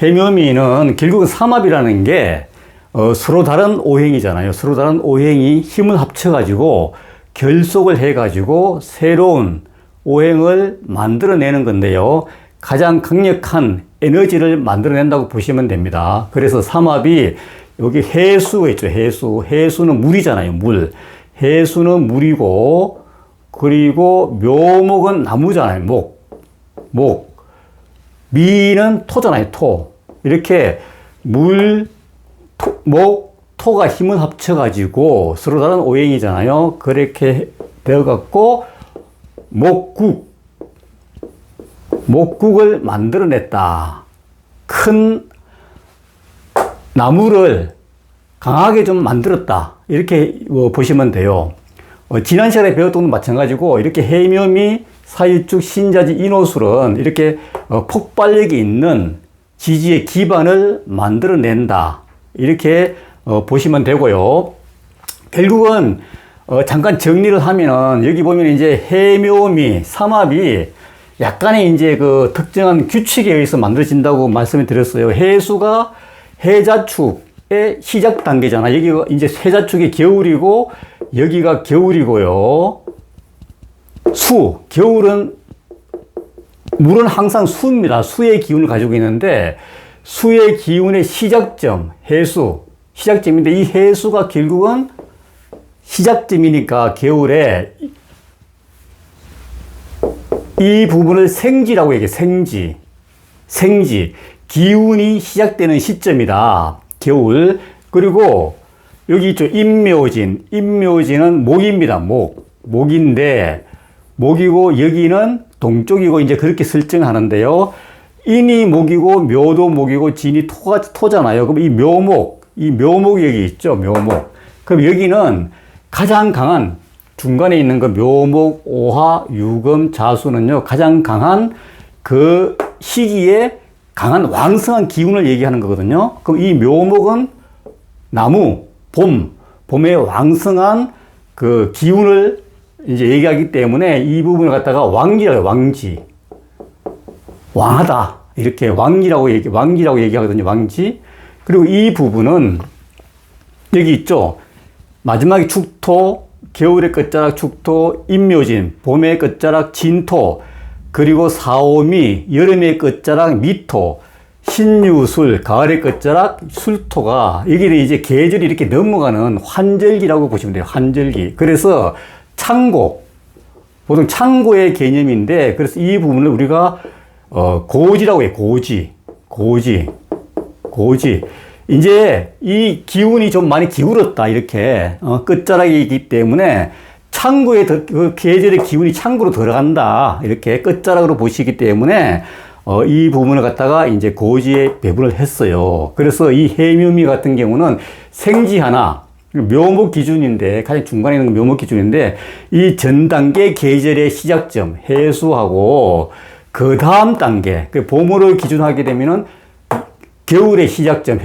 해묘미는 결국은 삼합이라는 게 서로 다른 오행이잖아요. 서로 다른 오행이 힘을 합쳐가지고 결속을 해가지고 새로운 오행을 만들어내는 건데요. 가장 강력한 에너지를 만들어낸다고 보시면 됩니다. 그래서 삼합이 여기 해수가 있죠. 해수는 물이잖아요. 물. 해수는 물이고, 그리고 묘목은 나무잖아요. 목. 미는 토잖아요. 토. 이렇게 물, 토가 힘을 합쳐가지고 서로 다른 오행이잖아요. 그렇게 되어갖고 목국을 만들어냈다. 큰 나무를 강하게 좀 만들었다. 이렇게 보시면 돼요. 지난 시간에 배웠던 것도 마찬가지고 이렇게 해묘미, 사유축, 신자지, 인호술은 이렇게 폭발력이 있는 지지의 기반을 만들어낸다. 이렇게 보시면 되고요. 결국은 잠깐 정리를 하면은 여기 보면 이제 해묘미, 삼합이 약간의 이제 그 특정한 규칙에 의해서 만들어진다고 말씀을 드렸어요. 해수가 해자축의 시작 단계잖아. 여기가 이제 해자축이 겨울이고 여기가 겨울이고요. 물은 항상 수입니다. 수의 기운을 가지고 있는데 수의 기운의 시작점, 시작점인데 이 해수가 결국은 시작점이니까 겨울에 이 부분을 생지라고 얘기해요. 생지. 기운이 시작되는 시점이다. 겨울. 그리고 여기 있죠. 임묘진은 목입니다. 목인데, 목이고 여기는 동쪽이고 이제 그렇게 설정하는데요. 인이 목이고 묘도 목이고 진이 토잖아요. 그럼 이 묘목이 여기 있죠. 묘목. 그럼 여기는 가장 강한 중간에 있는 그 묘목, 오화, 유금, 자수는요, 가장 강한 그 시기에 강한 왕성한 기운을 얘기하는 거거든요. 그럼 이 묘목은 나무, 봄의 왕성한 그 기운을 이제 얘기하기 때문에 이 부분을 갖다가 왕기라고 해요. 왕하다. 이렇게 왕기라고 얘기하거든요. 왕지. 그리고 이 부분은 여기 있죠. 마지막에 축토, 겨울의 끝자락 축토, 임묘진, 봄의 끝자락 진토, 그리고 사오미, 여름의 끝자락 미토, 신유술, 가을의 끝자락 술토가 여기는 이제 계절이 이렇게 넘어가는 환절기라고 보시면 돼요. 환절기. 그래서 보통 창고의 개념인데, 그래서 이 부분을 우리가 고지라고 해요. 고지. 이제 이 기운이 좀 많이 기울었다. 이렇게 끝자락이기 때문에 창고에 그 계절의 기운이 창고로 들어간다. 이렇게 끝자락으로 보시기 때문에 이 부분을 갖다가 이제 고지에 배분을 했어요. 그래서 이 해묘미 같은 경우는 생지 하나, 묘목 기준인데, 가장 중간에 있는 건 묘목 기준인데, 이 전 단계 계절의 시작점, 해수하고, 그 다음 단계, 봄으로 기준하게 되면은, 겨울의 시작점,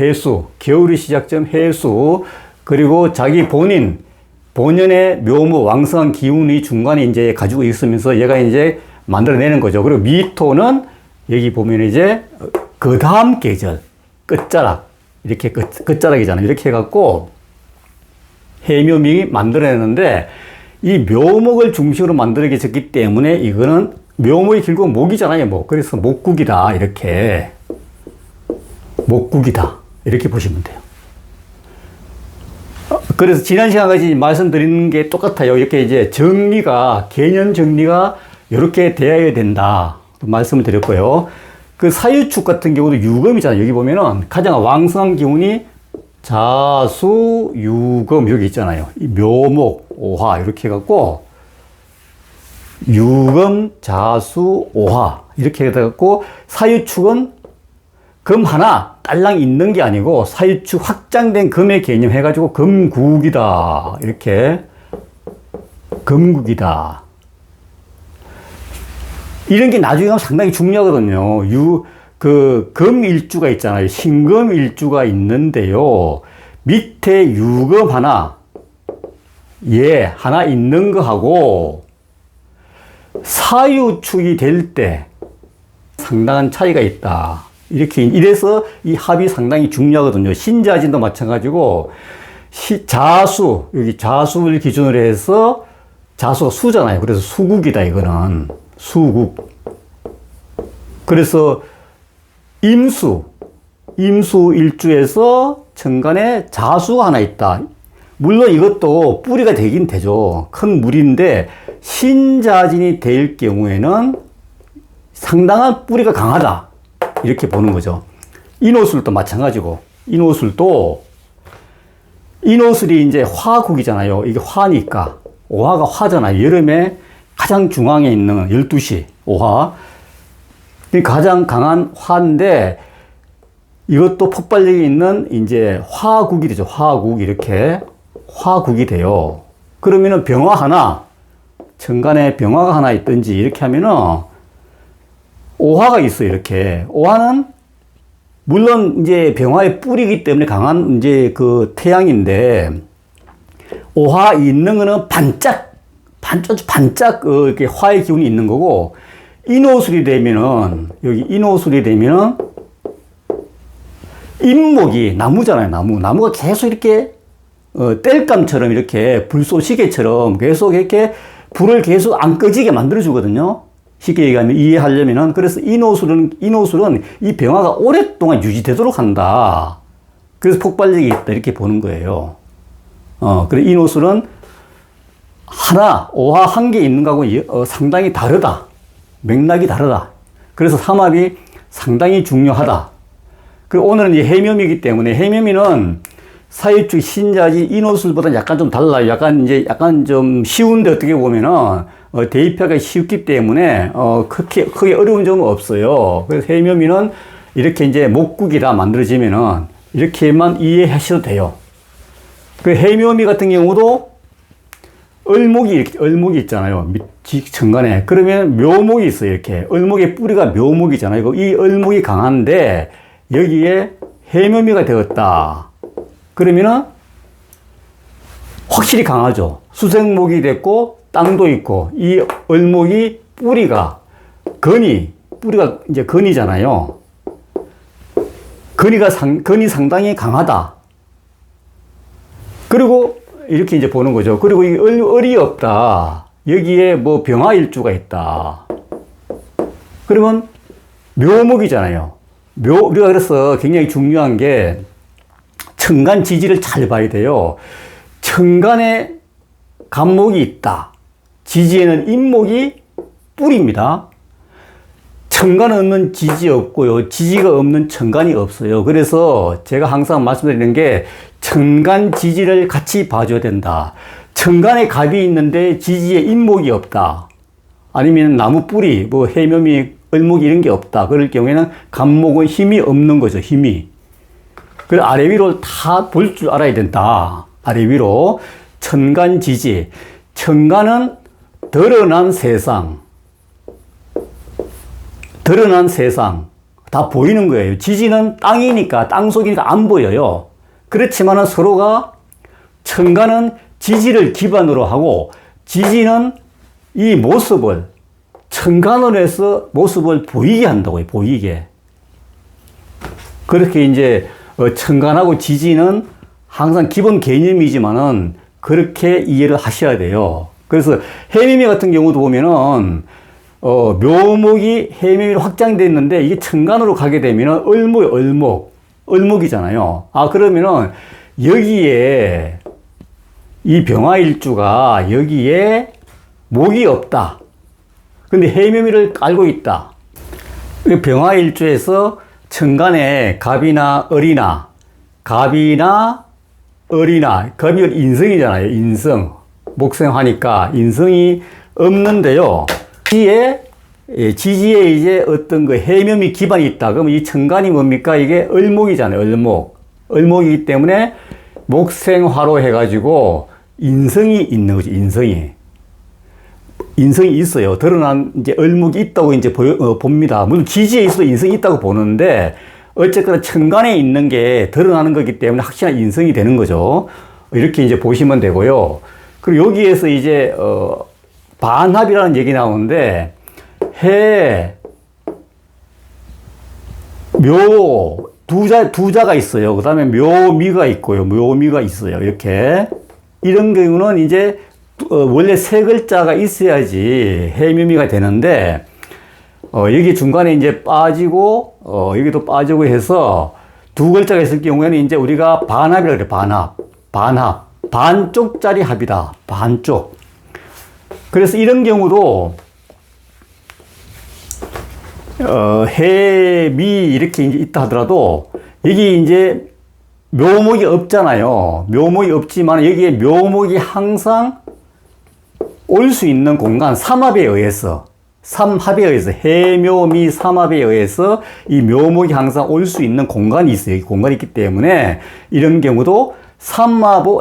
겨울의 시작점, 해수, 그리고 자기 본연의 묘목, 왕성한 기운이 중간에 이제 가지고 있으면서 얘가 이제 만들어내는 거죠. 그리고 미토는 여기 보면 이제 그 다음 계절, 끝자락, 이렇게 끝자락이잖아요. 이렇게 해갖고, 해묘미 만들어내는데 이 묘목을 중심으로 만들어졌기 때문에 이거는 묘목이 결국 목이잖아요. 그래서 목국이다. 이렇게 보시면 돼요. 그래서 지난 시간까지 말씀드리는 게 똑같아요. 이렇게 이제 개념 정리가 이렇게 되어야 된다. 말씀을 드렸고요. 그 사유축 같은 경우도 유금이잖아요. 여기 보면은 가장 왕성한 기운이 자수, 유금, 여기 있잖아요. 이 묘목, 오화, 이렇게 해갖고, 유금, 자수, 오화, 이렇게 해갖고, 사유축은 금 하나, 딸랑 있는 게 아니고, 사유축 확장된 금의 개념 해가지고, 금국이다. 이렇게, 금국이다. 이런 게 나중에 가면 상당히 중요하거든요. 금일주가 있잖아요. 신금일주가 있는데요. 밑에 유금 하나, 하나 있는 거하고 사유축이 될 때 상당한 차이가 있다. 이래서 이 합이 상당히 중요하거든요. 신자진도 마찬가지고, 자수, 여기 자수를 기준으로 해서 자수가 수잖아요. 그래서 수국이다, 이거는. 수국. 그래서 임수일주에서 천간에 자수가 하나 있다. 물론 이것도 뿌리가 되긴 되죠. 큰 물인데 신자진이 될 경우에는 상당한 뿌리가 강하다. 이렇게 보는 거죠. 인호술도 마찬가지고, 인호술이 이제 화국이잖아요. 이게 화니까. 오화가 화잖아요. 여름에 가장 중앙에 있는 12시, 오화. 가장 강한 화인데, 이것도 폭발력이 있는 이제 화국이 되죠. 화국. 이렇게 화국이 돼요. 그러면은 병화 하나, 천간에 병화가 하나 있든지 이렇게 하면은 오화가 있어요. 이렇게. 오화는 물론 이제 병화의 뿌리이기 때문에 강한 이제 그 태양인데, 오화 있는 거는 반짝 이렇게 화의 기운이 있는 거고, 인호술이 되면은, 여기 인호술이 되면은, 인목이 나무잖아요. 나무가 계속 이렇게, 땔감처럼 이렇게 불쏘시개처럼 계속 이렇게 불을 계속 안 꺼지게 만들어주거든요. 쉽게 얘기하면 이해하려면은. 그래서 인호술은 이 병화가 오랫동안 유지되도록 한다. 그래서 폭발력이 있다. 이렇게 보는 거예요. 그래서 인호술은 오화 한 개 있는 거하고 상당히 다르다. 맥락이 다르다. 그래서 삼합이 상당히 중요하다. 그리고 오늘은 이제 해묘미이기 때문에, 해묘미는 사유축 신자진 인호술보다는 약간 좀 달라요. 약간 좀 쉬운데, 어떻게 보면은, 대입하기가 쉽기 때문에, 크게 어려운 점은 없어요. 그래서 해묘미는 이렇게 이제 목국이다 만들어지면은, 이렇게만 이해하셔도 돼요. 그 해묘미 같은 경우도 얼목이 있잖아요. 천간에. 그러면 묘목이 있어요. 이렇게. 얼목의 뿌리가 묘목이잖아요. 이 얼목이 강한데, 여기에 해묘미가 되었다. 그러면은, 확실히 강하죠. 수생목이 됐고, 땅도 있고, 이 얼목이 뿌리가 이제 건이잖아요. 건이 상당히 강하다. 그리고 이렇게 이제 보는 거죠. 그리고 이 을이 없다. 여기에 뭐 병화일주가 있다. 그러면 묘목이잖아요. 우리가 그래서 굉장히 중요한 게 천간 지지를 잘 봐야 돼요. 천간에 간목이 있다. 지지에는 인목이 뿌리입니다. 천간 없는 지지 없고요. 지지가 없는 천간이 없어요. 그래서 제가 항상 말씀드리는 게 천간 지지를 같이 봐줘야 된다. 천간에 갑이 있는데 지지에 인목이 없다. 아니면 나무 뿌리, 뭐 해묘미, 을목이 이런 게 없다. 그럴 경우에는 간목은 힘이 없는 거죠. 힘이. 그래서 아래 위로 다 볼 줄 알아야 된다. 아래 위로. 천간 지지. 천간은 드러난 세상. 다 보이는 거예요. 지지는 땅이니까, 땅 속이니까 안 보여요. 그렇지만은 서로가, 천간은 지지를 기반으로 하고, 지지는 이 모습을, 천간으로 해서 모습을 보이게 한다고요. 보이게. 그렇게 이제, 천간하고 지지는 항상 기본 개념이지만은, 그렇게 이해를 하셔야 돼요. 그래서 해묘미 같은 경우도 보면은, 묘목이 해묘미로 확장됐는데 이게 천간으로 가게 되면은 을목이잖아요. 그러면은 여기에 이 병화일주가 여기에 목이 없다. 근데 해묘미를 깔고 있다. 병화일주에서 천간에 갑이 인성이잖아요. 인성. 목생하니까 인성이 없는데요. 지지에 이제 어떤 그 해묘미 기반이 있다. 그러면 이 천간이 뭡니까? 이게 을목이잖아요. 을목이기 때문에 목생화로 해가지고 인성이 있는 거죠. 인성이 있어요. 드러난 이제 을목이 있다고 이제 봅니다. 물론 지지에 있어도 인성이 있다고 보는데 어쨌거나 천간에 있는 게 드러나는 거기 때문에 확실한 인성이 되는 거죠. 이렇게 이제 보시면 되고요. 그리고 여기에서 이제 반합이라는 얘기 나오는데 두자가 있어요. 그 다음에 묘미가 있고요. 묘미가 있어요. 이렇게. 이런 경우는 이제, 원래 세 글자가 있어야지 해묘미가 되는데, 여기 중간에 이제 빠지고, 여기도 빠지고 해서 두 글자가 있을 경우에는 이제 우리가 반합이라고 그래요. 반합. 반쪽짜리 합이다. 반쪽. 그래서 이런 경우도, 해, 미, 이렇게 이제 있다 하더라도, 여기 이제 묘목이 없잖아요. 묘목이 없지만 여기에 묘목이 항상 올 수 있는 공간, 삼합에 의해서, 해묘미 삼합에 의해서 이 묘목이 항상 올 수 있는 공간이 있어요. 공간이 있기 때문에 이런 경우도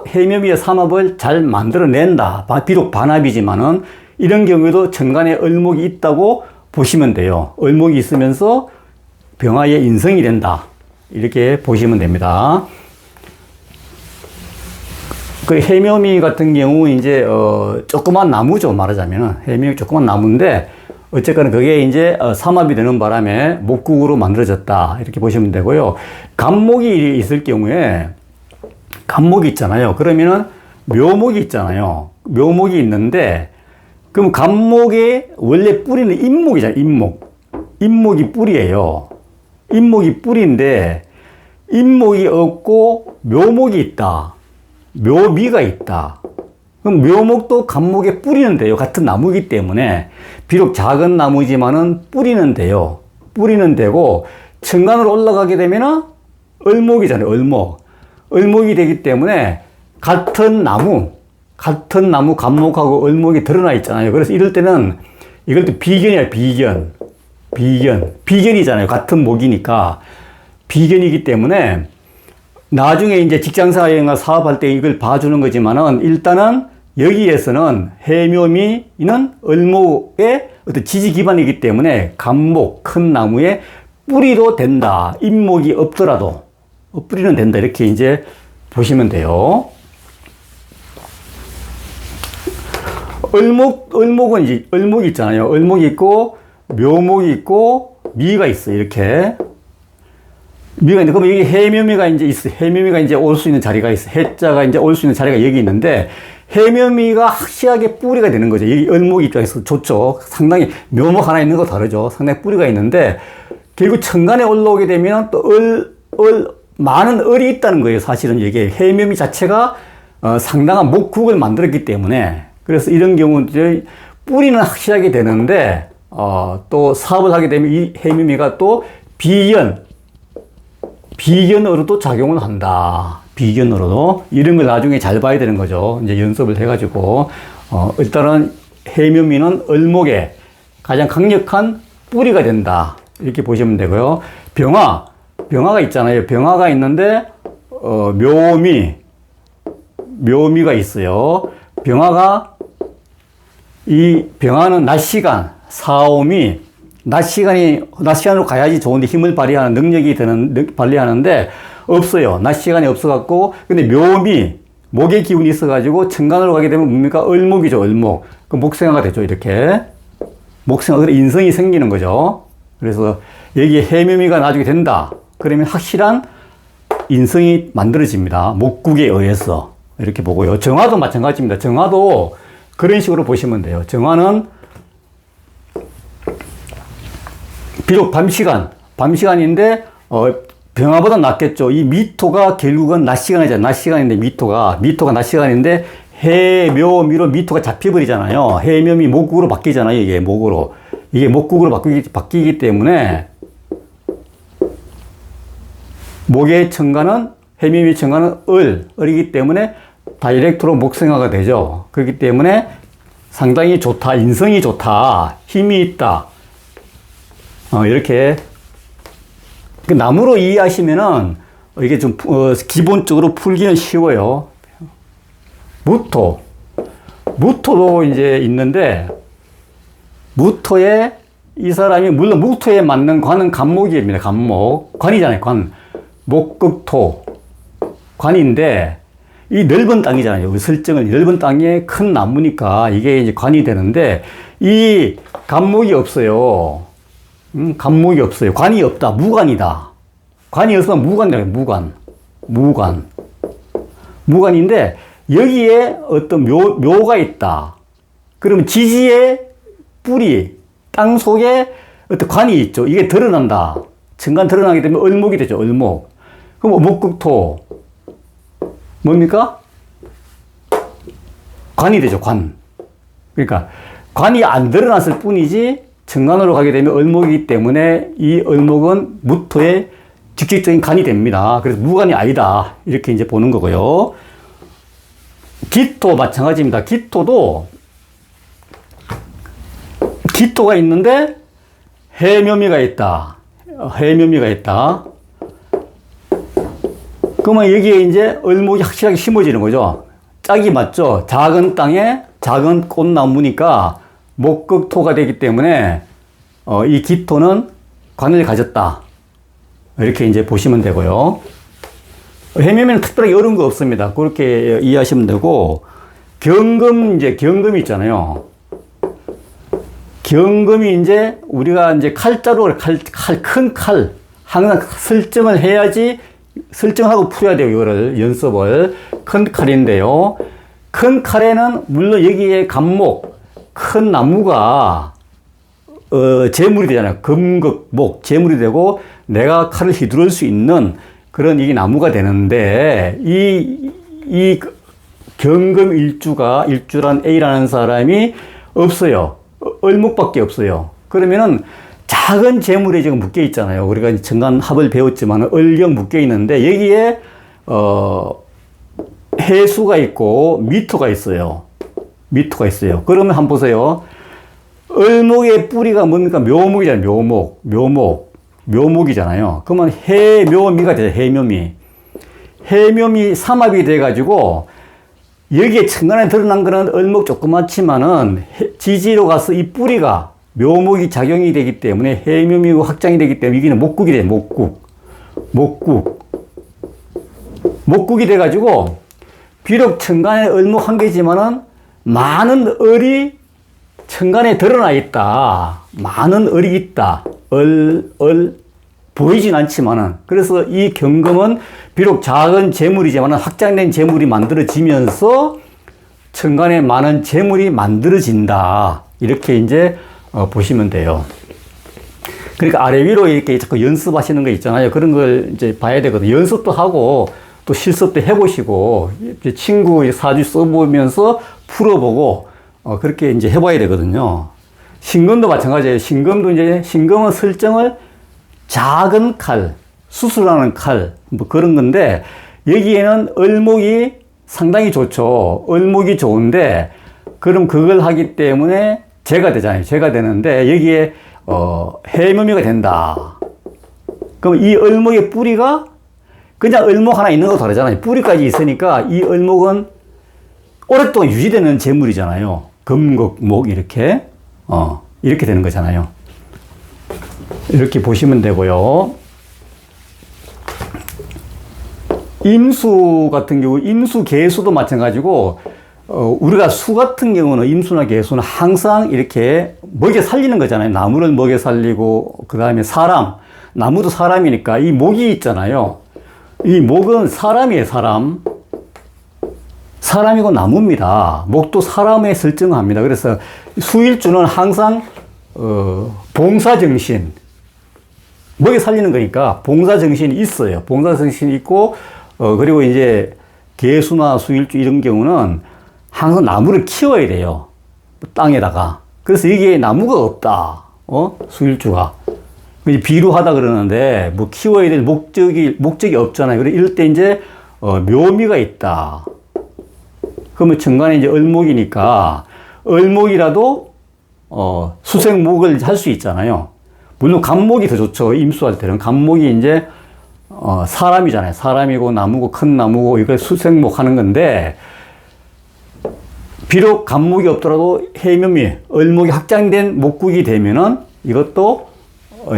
해묘미의 삼합을 잘 만들어낸다. 비록 반합이지만은 이런 경우에도 천간에 을목이 있다고 보시면 돼요. 을목이 있으면서 병화의 인성이 된다. 이렇게 보시면 됩니다. 그 해묘미 같은 경우 이제 조그만 나무죠. 말하자면은 해묘미 조그만 나무인데 어쨌거나 그게 이제 삼합이 되는 바람에 목국으로 만들어졌다. 이렇게 보시면 되고요. 간목이 있을 경우에 간목이 있잖아요. 그러면은 묘목이 있잖아요. 묘목이 있는데 그럼 간목의 원래 뿌리는 인목이잖아요. 인목이 뿌리예요. 인목이 뿌리인데 인목이 없고 묘목이 있다. 묘미가 있다. 그럼 묘목도 간목에 뿌리는 데요. 같은 나무이기 때문에 비록 작은 나무지만은 뿌리는 데요. 뿌리는 데고 천간으로 올라가게 되면은 을목이잖아요. 을목이 되기 때문에 같은 나무 간목하고 을목이 드러나 있잖아요. 그래서 이럴 때는 이걸 또 비견이야. 비견이잖아요. 같은 목이니까 비견이기 때문에 나중에 이제 직장생활이나 사업할 때 이걸 봐주는 거지만은 일단은 여기에서는 해묘미는 을목의 어떤 지지 기반이기 때문에 간목, 큰 나무에 뿌리도 된다. 인목이 없더라도 뿌리는 된다. 이렇게 이제 보시면 돼요. 을목은 이제 을목이 있잖아요. 을목이 있고 묘목이 있고 미가 있어. 이렇게. 미가 있는데, 그러면 여기 해묘미가 이제 있어. 해묘미가 이제 올 수 있는 자리가 있어. 해자가 이제 올 수 있는 자리가 여기 있는데, 해묘미가 확실하게 뿌리가 되는 거죠. 여기 을목 입장에서 좋죠. 상당히 묘목 하나 있는 거 다르죠. 상당히 뿌리가 있는데, 결국 천간에 올라오게 되면 또 많은 을이 있다는 거예요. 사실은 이게 해묘미 자체가 상당한 목국을 만들었기 때문에. 그래서 이런 경우는 뿌리는 확실하게 되는데, 또 사업을 하게 되면 이 해묘미가 또 비견으로도 작용을 한다. 비견으로도. 이런 걸 나중에 잘 봐야 되는 거죠. 이제 연습을 해가지고. 일단은 해묘미는 을목에 가장 강력한 뿌리가 된다. 이렇게 보시면 되고요. 병화가 있잖아요. 병화가 있는데, 묘미가 있어요. 이 병화는 낮 시간, 사오미, 낮 시간으로 가야지 좋은데 힘을 발휘하는 능력이 발휘하는데 없어요. 낮 시간이 없어갖고, 근데 목의 기운이 있어가지고 천간으로 가게 되면 뭡니까? 을목이죠, 을목. 그 목생화가 되죠, 이렇게. 목생화, 인성이 생기는 거죠. 그래서 여기에 해묘미가 나중에 된다. 그러면 확실한 인성이 만들어집니다. 목국에 의해서. 이렇게 보고요. 정화도 마찬가지입니다. 정화도 그런 식으로 보시면 돼요. 정화는 비록 밤시간인데, 병화보다 낫겠죠. 이 미토가 결국은 낮 시간이잖아요. 낮 시간인데, 미토가 낮 시간인데, 해묘미로 미토가 잡혀버리잖아요. 해묘미 목국으로 바뀌잖아요. 이게 목국으로 바뀌기 때문에, 목의 천간은, 해묘미 천간은 을이기 때문에, 다이렉트로 목생화가 되죠. 그렇기 때문에 상당히 좋다. 인성이 좋다. 힘이 있다. 이렇게 나무로 이해하시면은 이게 좀 기본적으로 풀기는 쉬워요. 무토도 이제 있는데 무토에 이 사람이 물론 무토에 맞는 관은 간목입니다. 관이잖아요. 목극토 관인데 이 넓은 땅이잖아요. 설정은 넓은 땅에 큰 나무니까 이게 이제 관이 되는데 이 간목이 없어요. 관이 없다. 무관이다. 관이 없으면 무관이라고 해요. 무관인데 여기에 어떤 묘가 있다. 그러면 지지의 뿌리, 땅 속에 어떤 관이 있죠. 이게 드러난다. 천간 드러나게 되면 을목이 되죠. 을목. 그럼 목극토 뭡니까? 관이 되죠. 관. 그러니까 관이 안 드러났을 뿐이지 천간으로 가게 되면 을목이기 때문에 이 을목은 무토의 직접적인 간이 됩니다. 그래서 무관이 아니다. 이렇게 이제 보는 거고요. 기토 마찬가지입니다. 기토가 있는데 해묘미가 있다. 그러면 여기에 이제 을목이 확실하게 심어지는 거죠. 짝이 맞죠. 작은 땅에 작은 꽃나무니까 목극토가 되기 때문에 이 기토는 관을 가졌다. 이렇게 이제 보시면 되고요. 해묘미는 특별하게 어려운 거 없습니다. 그렇게 이해하시면 되고, 경금이 있잖아요. 경금이 이제 우리가 이제 칼자루, 큰 칼, 항상 설정을 해야지, 설정하고 풀어야 돼요. 이거를, 연습을. 큰 칼인데요. 큰 칼에는 물론 여기에 간목, 큰 나무가, 제물이 되잖아요. 금극목, 제물이 되고, 내가 칼을 휘두를 수 있는 그런 이 나무가 되는데, 이 경금 일주란 A라는 사람이 없어요. 을목밖에 없어요. 그러면은 작은 재물에 지금 묶여 있잖아요. 우리가 정관합을 배웠지만 을경 묶여 있는데 여기에 해수가 있고 미토가 있어요. 그러면 한번 보세요. 을목의 뿌리가 뭡니까? 묘목이잖아요. 묘목이잖아요. 그러면 해묘미가 돼요. 해묘미 삼합이 돼가지고 여기에 천간에 드러난 거는 을목 조그맣지만은 지지로 가서 이 뿌리가 묘목이 작용이 되기 때문에 해묘미가 확장이 되기 때문에 여기는 목국이 돼요. 목국이 돼가지고 비록 천간에 을목 한 개지만은 많은 을이 천간에 드러나 있다. 많은 을이 있다. 보이진 않지만은. 그래서 이 경금은 비록 작은 재물이지만은 확장된 재물이 만들어지면서 천간에 많은 재물이 만들어진다. 이렇게 이제 보시면 돼요. 그러니까 아래 위로 이렇게 자꾸 연습하시는 거 있잖아요. 그런 걸 이제 봐야 되거든요. 연습도 하고 또 실습도 해보시고 친구 사주 써보면서 풀어보고 그렇게 이제 해봐야 되거든요. 신금도 마찬가지예요. 신금은 설정을 작은 칼, 수술하는 칼, 뭐 그런 건데, 여기에는 을목이 상당히 좋죠. 을목이 좋은데, 그럼 그걸 하기 때문에 재가 되잖아요. 재가 되는데, 여기에, 해묘미가 된다. 그럼 이 을목의 뿌리가 그냥 을목 하나 있는 거 다르잖아요. 뿌리까지 있으니까 이 을목은 오랫동안 유지되는 재물이잖아요. 금극목, 이렇게 되는 거잖아요. 이렇게 보시면 되고요. 임수 같은 경우, 임수 개수도 마찬가지고, 우리가 수 같은 경우는, 임수나 개수는 항상 이렇게 먹여 살리는 거잖아요. 나무를 먹여 살리고, 그 다음에 나무도 사람이니까 이 목이 있잖아요. 이 목은 사람이에요, 사람이고 나무입니다. 목도 사람에 설정합니다. 그래서 수일주는 항상, 봉사정신, 먹여 살리는 거니까 봉사정신이 있어요. 봉사정신이 있고, 그리고 이제 개수나 수일주 이런 경우는 항상 나무를 키워야 돼요. 땅에다가. 그래서 여기에 나무가 없다. 수일주가. 비루하다 그러는데, 뭐 키워야 될 목적이 없잖아요. 그래, 이럴 때 이제, 묘미가 있다. 그러면 천간에 이제 을목이니까, 을목이라도, 수생목을 할 수 있잖아요. 물론 간목이 더 좋죠. 임수할 때는. 간목이 이제, 사람이잖아요. 사람이고, 나무고, 큰 나무고, 이걸 수생목 하는 건데, 비록 간목이 없더라도 해묘미, 을목이 확장된 목국이 되면은 이것도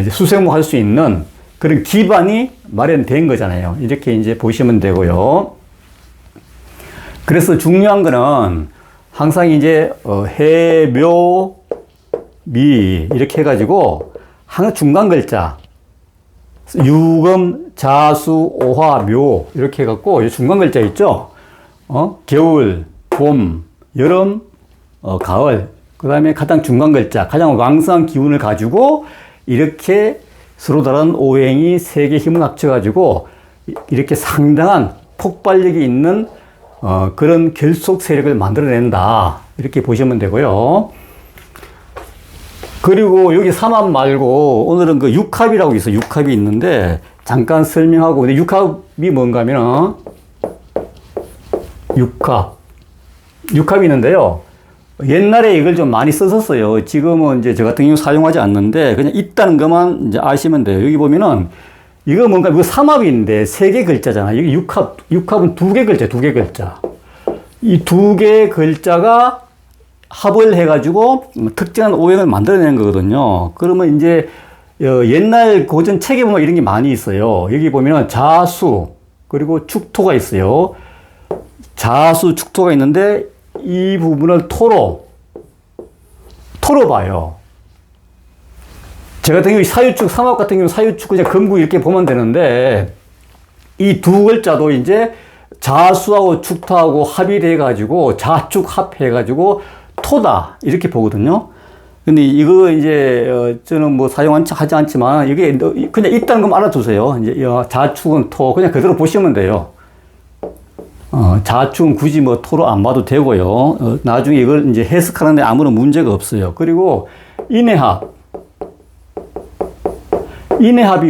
이제 수생목 할 수 있는 그런 기반이 마련된 거잖아요. 이렇게 이제 보시면 되고요. 그래서 중요한 거는 항상 이제, 해묘, 미, 이렇게 해가지고, 항상 중간 글자, 유금, 자수, 오화, 묘 이렇게 해갖고 중간 글자 있죠. 겨울, 봄, 여름, 가을. 그 다음에 가장 중간 글자, 가장 왕성한 기운을 가지고 이렇게 서로 다른 오행이 세 개 힘을 합쳐가지고 이렇게 상당한 폭발력이 있는 그런 결속 세력을 만들어낸다. 이렇게 보시면 되고요. 그리고 여기 삼합 말고 오늘은 그 육합이라고 있어요. 육합이 있는데 잠깐 설명하고, 근데 육합이 뭔가 하면 육합이 있는데요. 옛날에 이걸 좀 많이 썼었어요. 지금은 이제 저 같은 경우 사용하지 않는데 그냥 있다는 것만 이제 아시면 돼요. 여기 보면은 이거 뭔가 이거 삼합인데 세 개 글자잖아요. 여기 육합은 두 개 글자, 두 개 글자. 이 두 개 글자가 합을 해가지고 특정한 오행을 만들어내는 거거든요. 그러면 이제 옛날 고전 책에 보면 이런 게 많이 있어요. 여기 보면 자수 그리고 축토가 있어요. 자수, 축토가 있는데 이 부분을 토로 봐요. 제가 같은 경우 사유축, 삼합 같은 경우 사유축 그냥 금구 이렇게 보면 되는데 이 두 글자도 이제 자수하고 축토하고 합이 돼가지고 자축 합해가지고 토다 이렇게 보거든요. 근데 이거 이제 저는 뭐 사용하지 않지만 이게 그냥 있다는 것만 알아두세요. 이제 자축은 토 그냥 그대로 보시면 돼요. 자축은 굳이 뭐 토로 안 봐도 되고요. 나중에 이걸 이제 해석하는데 아무런 문제가 없어요. 그리고 인해합이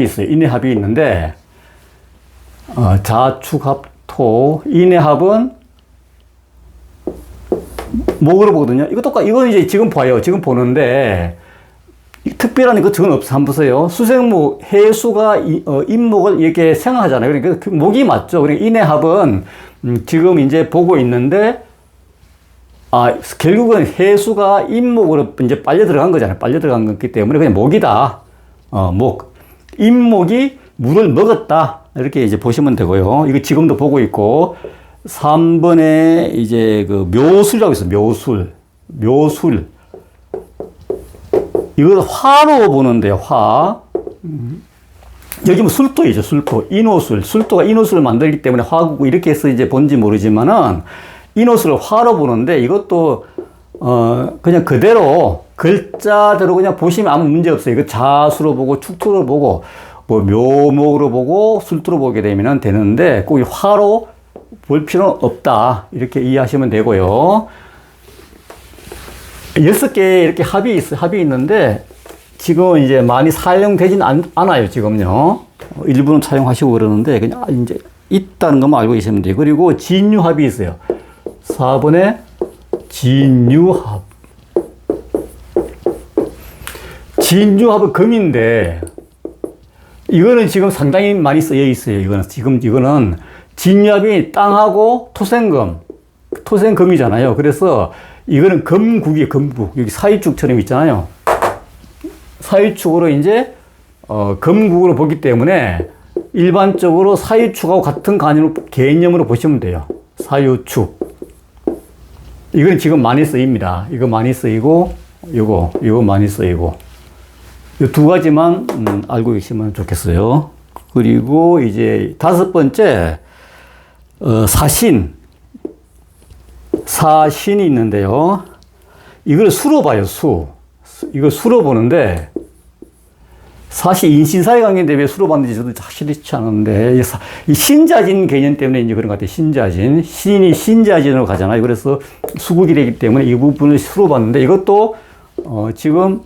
있어요. 인해합이 있는데 자축합 토 인해합은 목으로 보거든요. 이건 이제 지금 봐요. 지금 보는데 특별한 저건 없어. 한번 보세요. 수생목, 해수가 임목을 이렇게 생각하잖아요. 그러니까 그 목이 맞죠. 그러니까 인해합은 지금 이제 보고 있는데, 결국은 해수가 임목으로 이제 빨려 들어간 거잖아요. 빨려 들어간 거기 때문에 그냥 목이다. 목. 임목이 물을 먹었다. 이렇게 이제 보시면 되고요. 이거 지금도 보고 있고, 3번에 이제 그 묘술이라고 있어요. 묘술. 이걸 화로 보는데요, 화. 여기 뭐 술도이죠, 술도. 인호술. 술도가 인호술을 만들기 때문에 화고 이렇게 해서 이제 본지 모르지만은 인호술을 화로 보는데 이것도, 그냥 그대로 글자대로 그냥 보시면 아무 문제 없어요. 이거 자수로 보고 축토로 보고 뭐 묘목으로 보고 술도로 보게 되면 되는데 꼭 화로 볼 필요는 없다. 이렇게 이해하시면 되고요. 6개 이렇게 합이 있는데 지금 이제 많이 사용되진 않아요, 지금요. 일부는 사용하시고 그러는데 그냥 이제 있다는 것만 알고 계시면 돼요. 그리고 진유합이 있어요. 4번에 진유합. 진유합은 금인데 이거는 지금 상당히 많이 쓰여 있어요. 이거는 진유합이 땅하고 토생금이잖아요. 그래서 이거는 금국이에요, 금국. 여기 사유축처럼 있잖아요. 사유축으로 이제, 금국으로 보기 때문에 일반적으로 사유축하고 같은 개념으로 보시면 돼요. 사유축. 이건 지금 많이 쓰입니다. 이거 많이 쓰이고, 이거 많이 쓰이고. 이 두 가지만, 알고 계시면 좋겠어요. 그리고 이제 5번째, 사신이 있는데요. 이걸 수로 봐요, 이거 수로 보는데, 사실 인신사의 관계인데 왜 수로 봤는지 저도 확실치 않은데, 이 신자진 개념 때문에 이제 그런 것 같아요. 신이 신자진으로 가잖아요. 그래서 수국이 되기 때문에 이 부분을 수로 봤는데, 이것도, 지금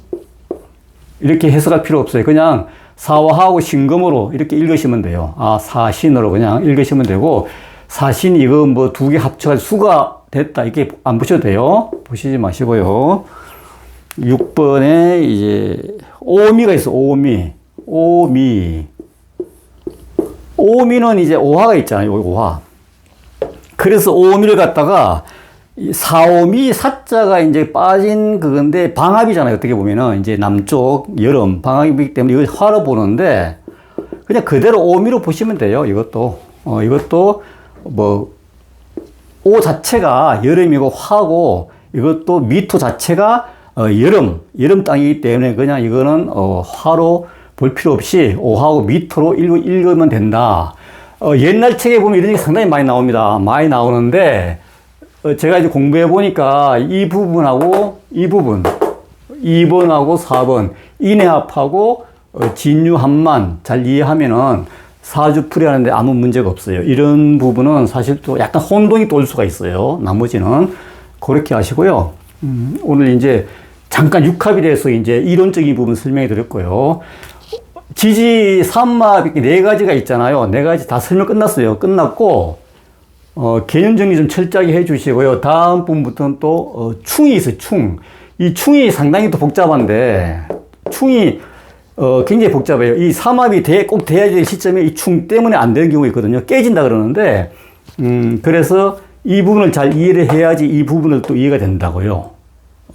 이렇게 해석할 필요 없어요. 그냥 사화하고 신금으로 이렇게 읽으시면 돼요. 사신으로 그냥 읽으시면 되고, 사신 이거 뭐 두 개 합쳐가지고 수가 됐다. 이렇게 안 보셔도 돼요. 보시지 마시고요. 6번에 이제 오미가 있어. 오미는 이제 오화가 있잖아요. 오화. 그래서 오미를 갖다가 사오미 사자가 이제 빠진 그건데 방합이잖아요. 어떻게 보면은 이제 남쪽 여름 방합이기 때문에 이걸 화로 보는데 그냥 그대로 오미로 보시면 돼요. 이것도 뭐 오 자체가 여름이고 화고 이것도 미토 자체가 여름 땅이기 때문에 그냥 이거는 화로 볼 필요 없이 5하고 밑으로 읽으면 된다. 옛날 책에 보면 이런 게 상당히 많이 나옵니다. 많이 나오는데, 제가 이제 공부해 보니까 이 부분하고 이 부분, 2번하고 4번, 인해합하고 진유합만 잘 이해하면은 사주풀이 하는데 아무 문제가 없어요. 이런 부분은 사실 또 약간 혼동이 또 올 수가 있어요. 나머지는 그렇게 하시고요. 오늘 이제 잠깐 육합에 대해서 이제 이론적인 부분 설명해 드렸고요. 지지, 삼합 이렇게 네 가지가 있잖아요. 네 가지 다 설명 끝났어요. 끝났고, 개념 정리 좀 철저하게 해 주시고요. 다음 부분부터는 또, 충이 있어요, 충. 이 충이 상당히 또 복잡한데, 충이, 굉장히 복잡해요. 이 삼합이 꼭 돼야 될 시점에 이 충 때문에 안 되는 경우가 있거든요. 깨진다 그러는데, 그래서 이 부분을 잘 이해를 해야지 이 부분을 또 이해가 된다고요.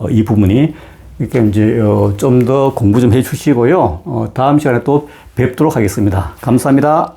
이 부분이. 이렇게 이제, 좀 더 공부 좀 해 주시고요. 다음 시간에 또 뵙도록 하겠습니다. 감사합니다.